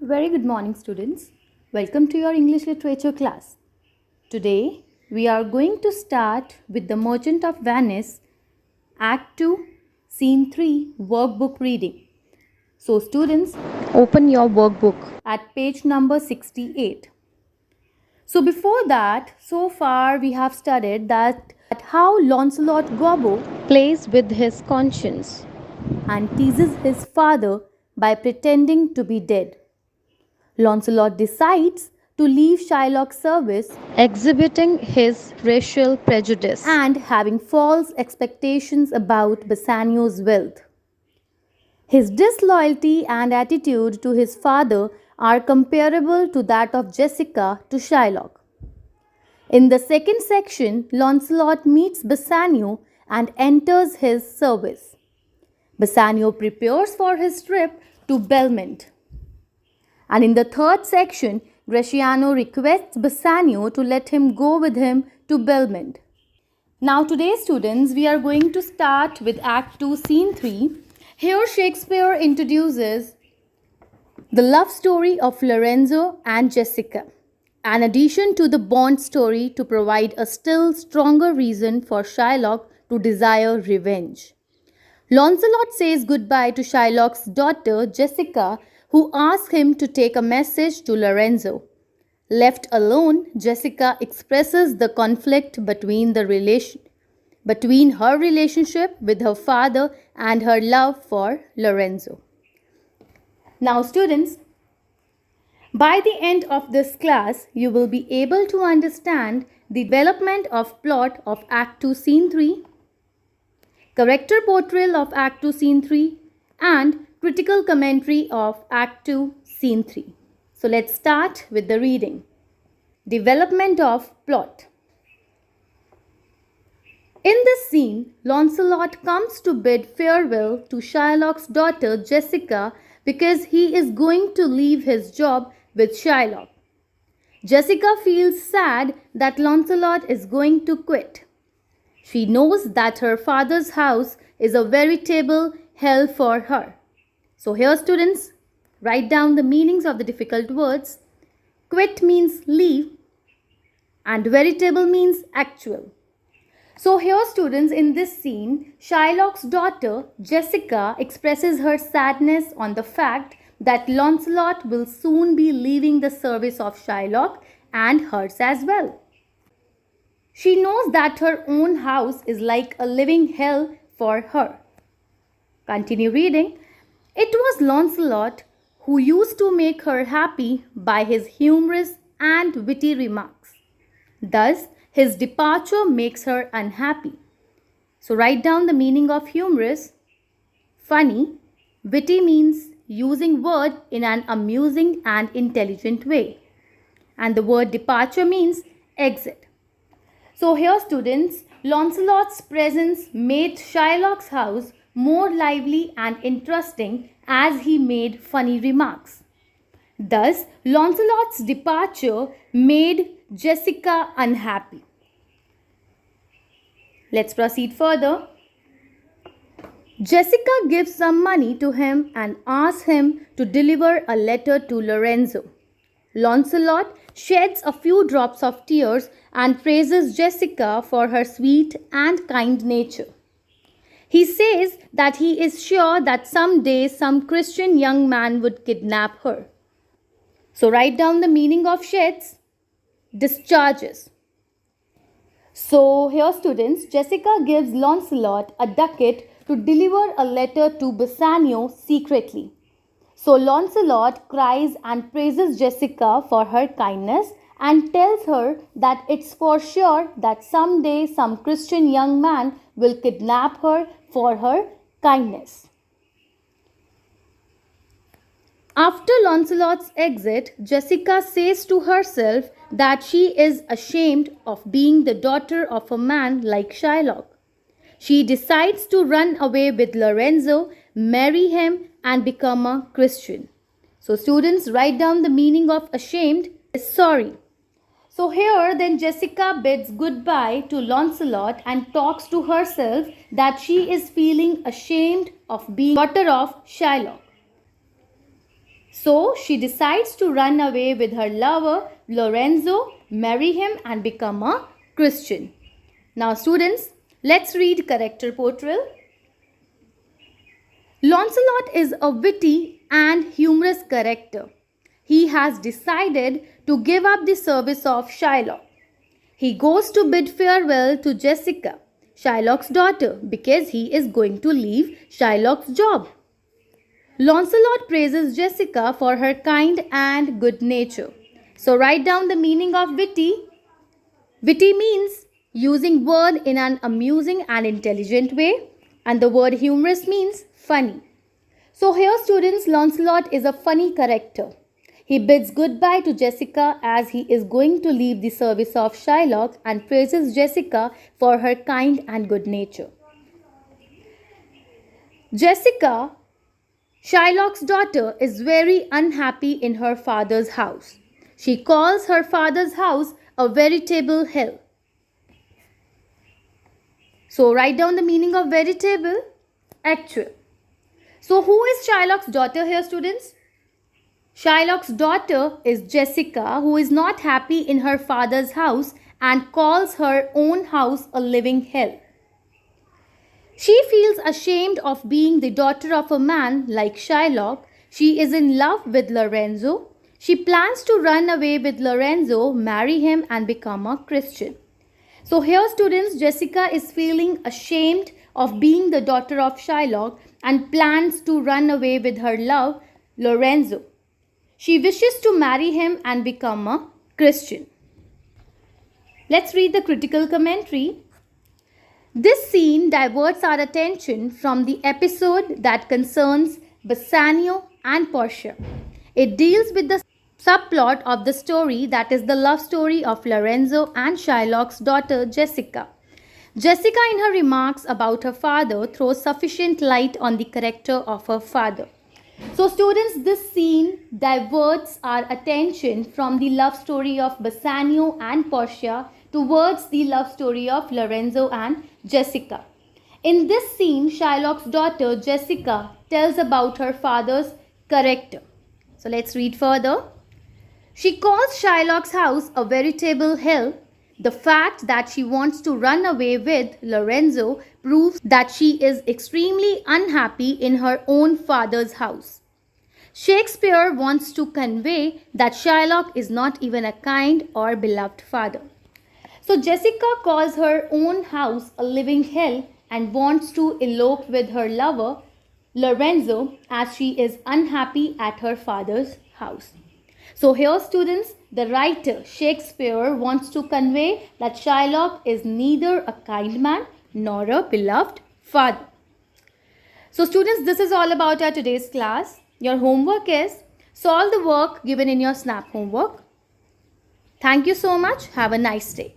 Very good morning, students. Welcome to your English literature class. Today, we are going to start with The Merchant of Venice, Act 2, Scene 3, workbook reading. So, students, open your workbook at page number 68. So, before that, so far we have studied that how Lancelot Gobbo plays with his conscience and teases his father by pretending to be dead. Lancelot decides to leave Shylock's service, exhibiting his racial prejudice and having false expectations about Bassanio's wealth. His disloyalty and attitude to his father are comparable to that of Jessica to Shylock. In the second section, Lancelot meets Bassanio and enters his service. Bassanio prepares for his trip to Belmont. And in the third section, Gratiano requests Bassanio to let him go with him to Belmont. Now today, students, we are going to start with Act 2, Scene 3. Here Shakespeare introduces the love story of Lorenzo and Jessica, an addition to the Bond story to provide a still stronger reason for Shylock to desire revenge. Lancelot says goodbye to Shylock's daughter Jessica, who asks him to take a message to Lorenzo. Left alone, Jessica expresses the conflict between her relationship with her father and her love for Lorenzo. Now students, by the end of this class, you will be able to understand the development of plot of Act 2, Scene 3, character portrayal of Act 2, Scene 3, and critical commentary of Act 2, Scene 3. So let's start with the reading. Development of plot. In this scene, Lancelot comes to bid farewell to Shylock's daughter Jessica because he is going to leave his job with Shylock. Jessica feels sad that Lancelot is going to quit. She knows that her father's house is a veritable hell for her. So here students, write down the meanings of the difficult words. Quit means leave and veritable means actual. So here students, in this scene, Shylock's daughter Jessica expresses her sadness on the fact that Lancelot will soon be leaving the service of Shylock and hers as well. She knows that her own house is like a living hell for her. Continue reading. It was Lancelot who used to make her happy by his humorous and witty remarks. Thus, his departure makes her unhappy. So write down the meaning of humorous. Funny. Witty means using word in an amusing and intelligent way. And the word departure means exit. So here students, Lancelot's presence made Shylock's house more lively and interesting as he made funny remarks. Thus, Lancelot's departure made Jessica unhappy. Let's proceed further. Jessica gives some money to him and asks him to deliver a letter to Lorenzo. Lancelot sheds a few drops of tears and praises Jessica for her sweet and kind nature. He says that he is sure that someday some Christian young man would kidnap her. So write down the meaning of sheds. Discharges. So here students, Jessica gives Lancelot a ducat to deliver a letter to Bassanio secretly. So Lancelot cries and praises Jessica for her kindness and tells her that it's for sure that someday some Christian young man will kidnap her for her kindness. After Lancelot's exit, Jessica says to herself that she is ashamed of being the daughter of a man like Shylock. She decides to run away with Lorenzo, marry him, and become a Christian. So students, write down the meaning of ashamed is sorry. So here then Jessica bids goodbye to Lancelot and talks to herself that she is feeling ashamed of being daughter of Shylock. So she decides to run away with her lover Lorenzo, marry him and become a Christian. Now students, let's read character portrayal. Lancelot is a witty and humorous character. He has decided to give up the service of Shylock. He goes to bid farewell to Jessica, Shylock's daughter, because he is going to leave Shylock's job. Lancelot praises Jessica for her kind and good nature. So write down the meaning of witty. Witty means using word in an amusing and intelligent way, and the word humorous means funny. So here students, Lancelot is a funny character. He bids goodbye to Jessica as he is going to leave the service of Shylock and praises Jessica for her kind and good nature. Jessica, Shylock's daughter, is very unhappy in her father's house. She calls her father's house a veritable hell. So write down the meaning of veritable, actual. So who is Shylock's daughter here students? Shylock's daughter is Jessica, who is not happy in her father's house and calls her own house a living hell. She feels ashamed of being the daughter of a man like Shylock. She is in love with Lorenzo. She plans to run away with Lorenzo, marry him and become a Christian. So here students, Jessica is feeling ashamed of being the daughter of Shylock and plans to run away with her love, Lorenzo. She wishes to marry him and become a Christian. Let's read the critical commentary. This scene diverts our attention from the episode that concerns Bassanio and Portia. It deals with the subplot of the story, that is the love story of Lorenzo and Shylock's daughter Jessica. Jessica in her remarks about her father throws sufficient light on the character of her father. So students, this scene diverts our attention from the love story of Bassanio and Portia towards the love story of Lorenzo and Jessica. In this scene, Shylock's daughter Jessica tells about her father's character. So let's read further. She calls Shylock's house a veritable hell. The fact that she wants to run away with Lorenzo proves that she is extremely unhappy in her own father's house. Shakespeare wants to convey that Shylock is not even a kind or beloved father. So Jessica calls her own house a living hell and wants to elope with her lover Lorenzo as she is unhappy at her father's house. So here students, the writer Shakespeare wants to convey that Shylock is neither a kind man nor a beloved father. So students, this is all about our today's class. Your homework is solve the work given in your SNAP homework. Thank you so much. Have a nice day.